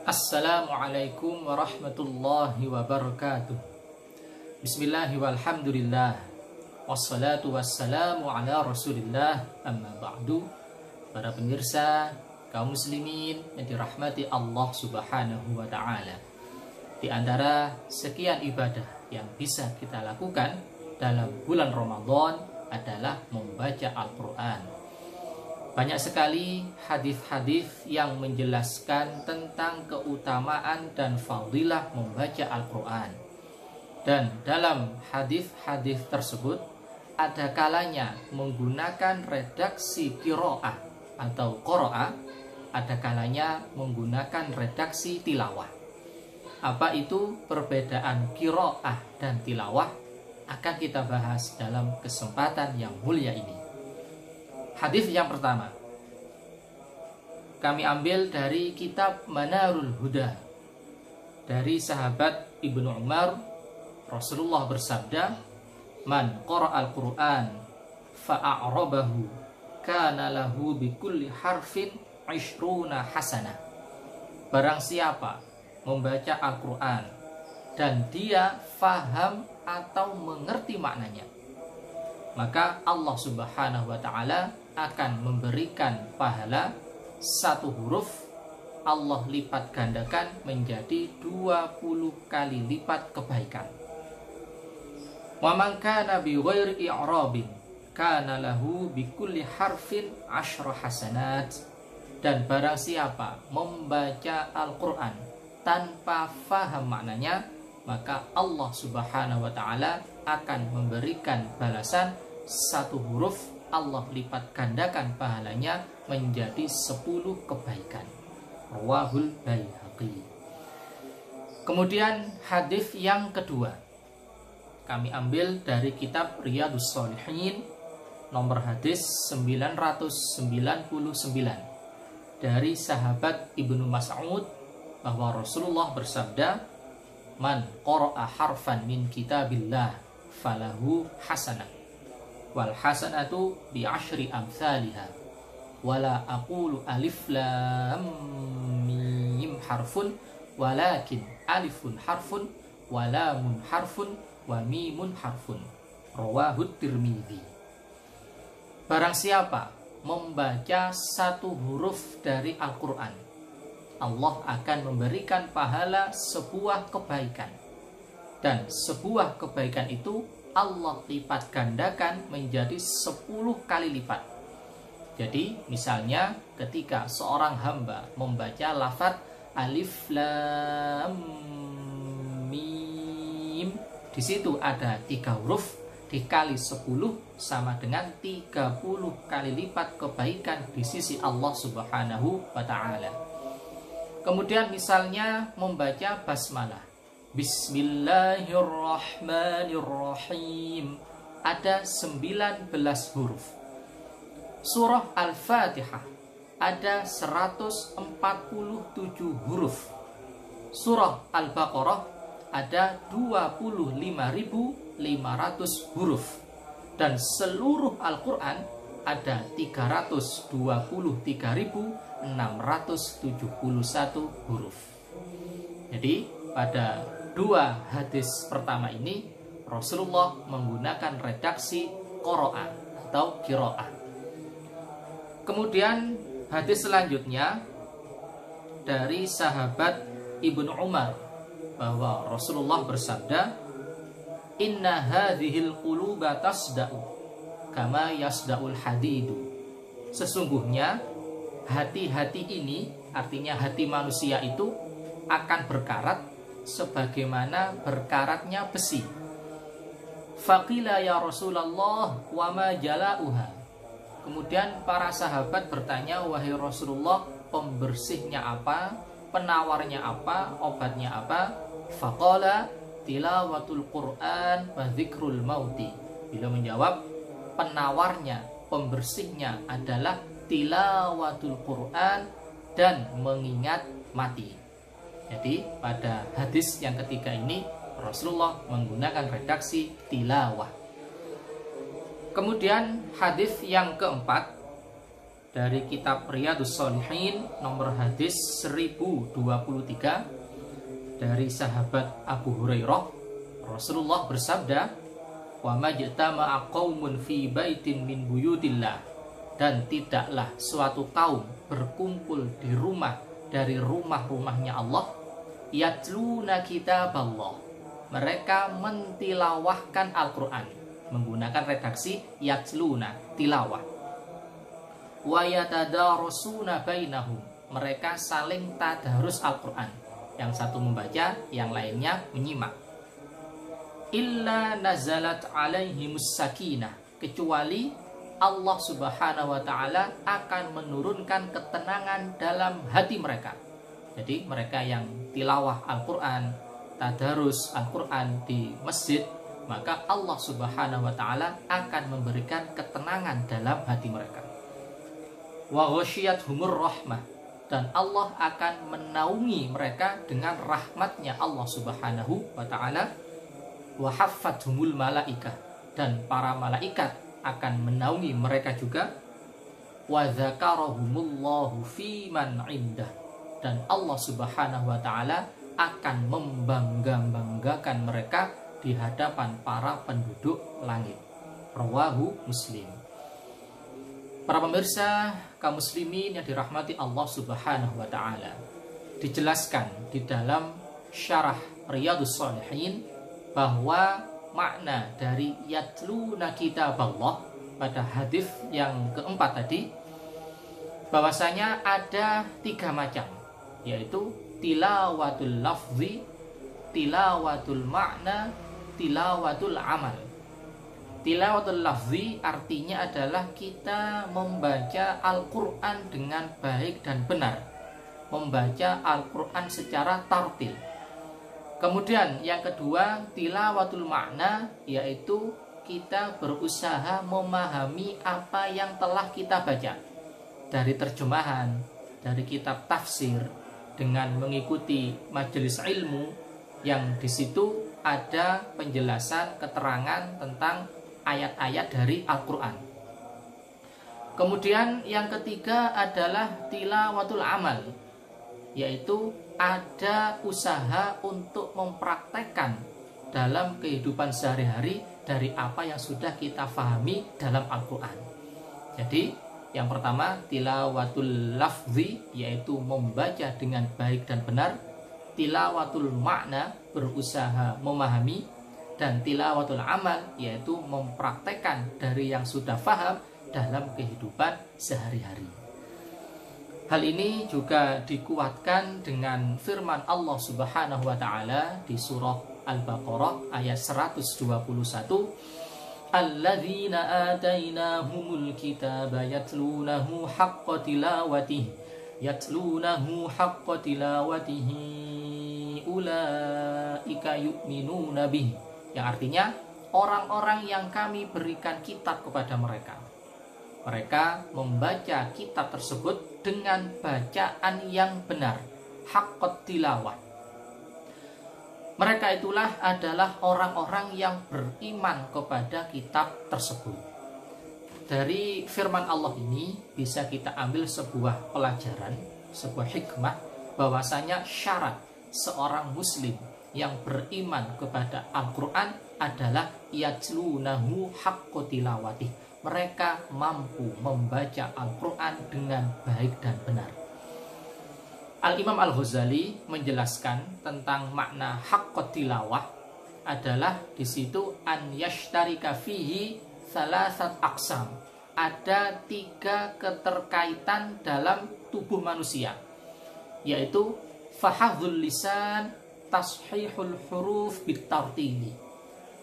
Assalamualaikum warahmatullahi wabarakatuh. Bismillahi walhamdulillah, wassalatu wassalamu ala rasulillah, amma ba'du. Para pemirsa, kaum muslimin yang dirahmati Allah subhanahu wa ta'ala, di antara sekian ibadah yang bisa kita lakukan dalam bulan Ramadan adalah membaca Al-Quran. Banyak sekali hadis-hadis yang menjelaskan tentang keutamaan dan fadilah membaca Al-Quran. Dan dalam hadis-hadis tersebut ada kalanya menggunakan redaksi qiraah atau qiraah, ada kalanya menggunakan redaksi tilawah. Apa itu perbedaan qiraah dan tilawah akan kita bahas dalam kesempatan yang mulia ini. Hadis yang pertama kami ambil dari kitab Manarul Huda dari sahabat Ibnu Umar. Rasulullah bersabda, "Man qara'al Qur'an fa'a'rabahu kana lahu bikulli harfin 'ishruna hasanah." Barang siapa membaca Al-Qur'an dan dia faham atau mengerti maknanya, maka Allah Subhanahu wa ta'ala akan memberikan pahala satu huruf Allah lipat gandakan menjadi 20 kali lipat kebaikan. Wa man kana bi ghairi i'rabin kana lahu bi kulli harfin 10 hasanat. Dan barang siapa membaca Al-Qur'an tanpa faham maknanya, maka Allah Subhanahu wa ta'ala akan memberikan balasan satu huruf Allah lipat gandakan pahalanya menjadi 10 kebaikan. Rawahul Baihaqi. Kemudian hadis yang kedua kami ambil dari kitab Riyadhus Shalihin, nomor hadis 999 dari sahabat Ibnu Mas'ud bahwa Rasulullah bersabda, "Man qara'a harfan min kitabillah falahu hasanah wal hasanatu bi asyri amsalha wala aqulu alif lam mim harfun walakin alifun harfun wa lamun harfun wa mimun harfun." Rawahut Tirmidzi. Barang siapa membaca satu huruf dari Al-Quran, Allah akan memberikan pahala sebuah kebaikan, dan sebuah kebaikan itu Allah lipat gandakan menjadi 10 kali lipat. Jadi misalnya ketika seorang hamba membaca lafaz alif lam mim, di situ ada 3 huruf dikali 10 sama dengan 30 kali lipat kebaikan di sisi Allah Subhanahu wa ta'ala. Kemudian misalnya membaca basmalah, Bismillahirrahmanirrahim, ada 19 huruf. Surah Al-Fatihah ada 147 huruf. Surah Al-Baqarah ada 25.500 huruf. Dan seluruh Al-Quran ada 323.671 huruf. Jadi pada dua hadis pertama ini Rasulullah menggunakan redaksi qiraah atau qiraah. Kemudian hadis selanjutnya dari sahabat Ibnu Umar bahwa Rasulullah bersabda, "Inna hadhil quluba tasda'u kama yasda'ul hadidu." Sesungguhnya hati-hati ini, artinya hati manusia itu akan berkarat sebagaimana berkaratnya besi. Faqila ya Rasulullah wa ma jala'uha. Kemudian para sahabat bertanya, "Wahai Rasulullah, pembersihnya apa? Penawarnya apa? Obatnya apa?" Faqala tilawatul Qur'an wa dzikrul mauti. Beliau menjawab, penawarnya, pembersihnya adalah tilawatul Qur'an dan mengingat mati. Jadi pada hadis yang ketiga ini Rasulullah menggunakan redaksi tilawah. Kemudian hadis yang keempat dari kitab Riyadhus Shalihin nomor hadis 1023 dari sahabat Abu Hurairah, Rasulullah bersabda, "Wa majtama'a qaumun fi baitin min buyutillah," dan tidaklah suatu kaum berkumpul di rumah dari rumah-rumahnya Allah, yatluna kitaballah, mereka mentilawahkan Al-Qur'an, menggunakan redaksi yatluna, tilawah. Wa yatadarusuna bainahum, mereka saling tadarus Al-Qur'an, yang satu membaca, yang lainnya menyimak. Illa nazalat alaihimus sakinah, kecuali Allah Subhanahu wa ta'ala akan menurunkan ketenangan dalam hati mereka. Jadi mereka yang tilawah Al-Quran, tadarus Al-Quran di masjid, maka Allah Subhanahu wa ta'ala akan memberikan ketenangan dalam hati mereka. Wa ghasyiyatuhumur rahmah, dan Allah akan menaungi mereka dengan rahmatnya Allah Subhanahu wa ta'ala. Wa haffathumul malaikah, dan para malaikat akan menaungi mereka juga. Wa dzakarahumullahu fi man indah, dan Allah Subhanahu wa ta'ala akan membangga-banggakan mereka di hadapan para penduduk langit. Rawahu Muslim. Para pemirsa kaum muslimin yang dirahmati Allah Subhanahu wa ta'ala, dijelaskan di dalam syarah Riyadhus Shalihin bahwa makna dari yatluna kitaballah pada hadis yang keempat tadi, bahwasanya ada 3 macam, yaitu tilawatul lafzi, tilawatul makna, tilawatul amal. Tilawatul lafzi artinya adalah kita membaca Al-Quran dengan baik dan benar, membaca Al-Quran secara tartil. Kemudian yang kedua, tilawatul makna, yaitu kita berusaha memahami apa yang telah kita baca dari terjemahan, dari kitab tafsir, dengan mengikuti majelis ilmu yang di situ ada penjelasan, keterangan tentang ayat-ayat dari Al-Quran. Kemudian yang ketiga adalah tilawatul amal, yaitu ada usaha untuk mempraktekkan dalam kehidupan sehari-hari dari apa yang sudah kita fahami dalam Al-Quran. Jadi yang pertama tilawatul lafzi, yaitu membaca dengan baik dan benar. Tilawatul makna, berusaha memahami. Dan tilawatul amal, yaitu mempraktekkan dari yang sudah faham dalam kehidupan sehari-hari. Hal ini juga dikuatkan dengan firman Allah Subhanahu wa ta'ala di surah Al-Baqarah ayat 121, alladzina atainahumul kitaba yatlunahu haqqa tilawatihi ulaika yu'minuna bihi, yang artinya orang-orang yang kami berikan kitab kepada mereka, mereka membaca kitab tersebut dengan bacaan yang benar, haqqat tilawah. Mereka itulah adalah orang-orang yang beriman kepada kitab tersebut. Dari firman Allah ini bisa kita ambil sebuah pelajaran, sebuah hikmah, bahwasanya syarat seorang muslim yang beriman kepada Al-Quran adalah yatlunahu haqqa tilawatih. Mereka mampu membaca Al-Quran dengan baik dan benar. Al-Imam Al-Ghazali menjelaskan tentang makna haqqa tilawah adalah di situ an yashtarika fihi salasat aqsam. Ada 3 keterkaitan dalam tubuh manusia, yaitu fahadhul lisan, tashihul huruf bitartili.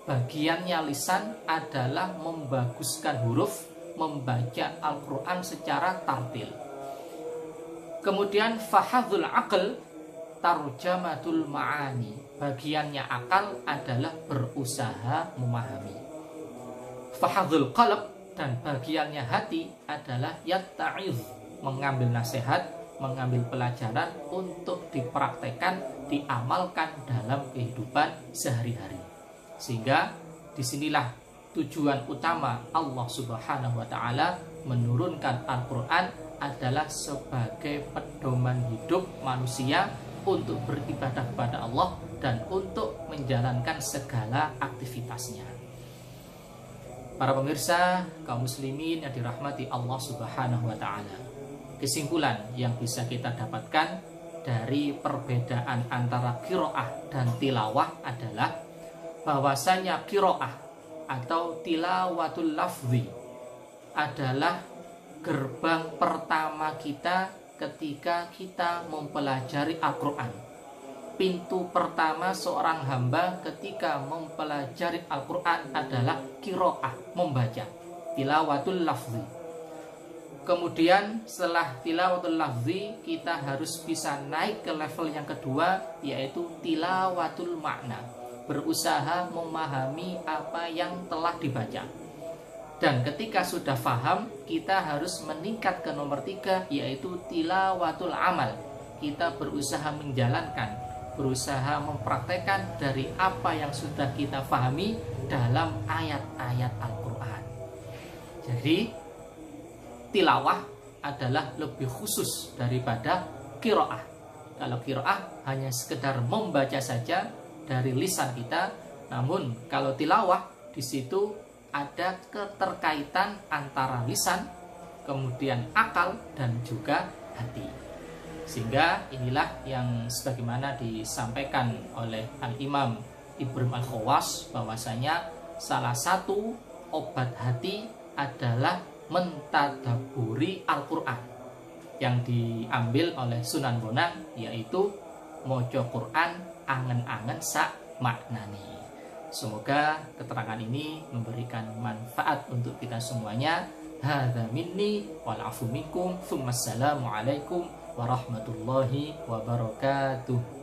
Bagiannya lisan adalah membaguskan huruf, membaca Al-Quran secara tartil. Kemudian fahadhul aql, tarjamatul ma'ani. Bagiannya akal adalah berusaha memahami. Fahadhul qalb, dan bagiannya hati adalah yatta'iz, mengambil nasihat, mengambil pelajaran untuk dipraktekkan, diamalkan dalam kehidupan sehari-hari. Sehingga disinilah tujuan utama Allah Subhanahu wa ta'ala menurunkan Al-Quran adalah sebagai pedoman hidup manusia untuk beribadah kepada Allah dan untuk menjalankan segala aktivitasnya. Para pemirsa, kaum muslimin yang dirahmati Allah Subhanahu wa Ta'ala, kesimpulan yang bisa kita dapatkan dari perbedaan antara qiraah dan tilawah adalah bahwasanya qiraah atau tilawatul lafzi adalah gerbang pertama kita ketika kita mempelajari Al-Quran. Pintu pertama seorang hamba ketika mempelajari Al-Quran adalah qiraah, membaca, tilawatul lafzi. Kemudian setelah tilawatul lafzi, kita harus bisa naik ke level yang kedua, yaitu tilawatul makna, berusaha memahami apa yang telah dibaca. Dan ketika sudah paham, kita harus meningkat ke nomor 3, yaitu tilawatul amal. Kita berusaha menjalankan, berusaha mempraktekkan dari apa yang sudah kita pahami dalam ayat-ayat Al-Quran. Jadi tilawah adalah lebih khusus daripada qiraah. Kalau qiraah hanya sekedar membaca saja dari lisan kita, namun kalau tilawah di situ ada keterkaitan antara lisan, kemudian akal, dan juga hati. Sehingga inilah yang sebagaimana disampaikan oleh Al-Imam Ibrahim Al-Khawas, bahwasanya salah satu obat hati adalah mentadaburi Al-Quran, yang diambil oleh Sunan Bonang, yaitu moco Quran angen-angen sak maknani. Semoga keterangan ini memberikan manfaat untuk kita semuanya. Hadza minni wal afu minkum. Assalamualaikum warahmatullahi wabarakatuh.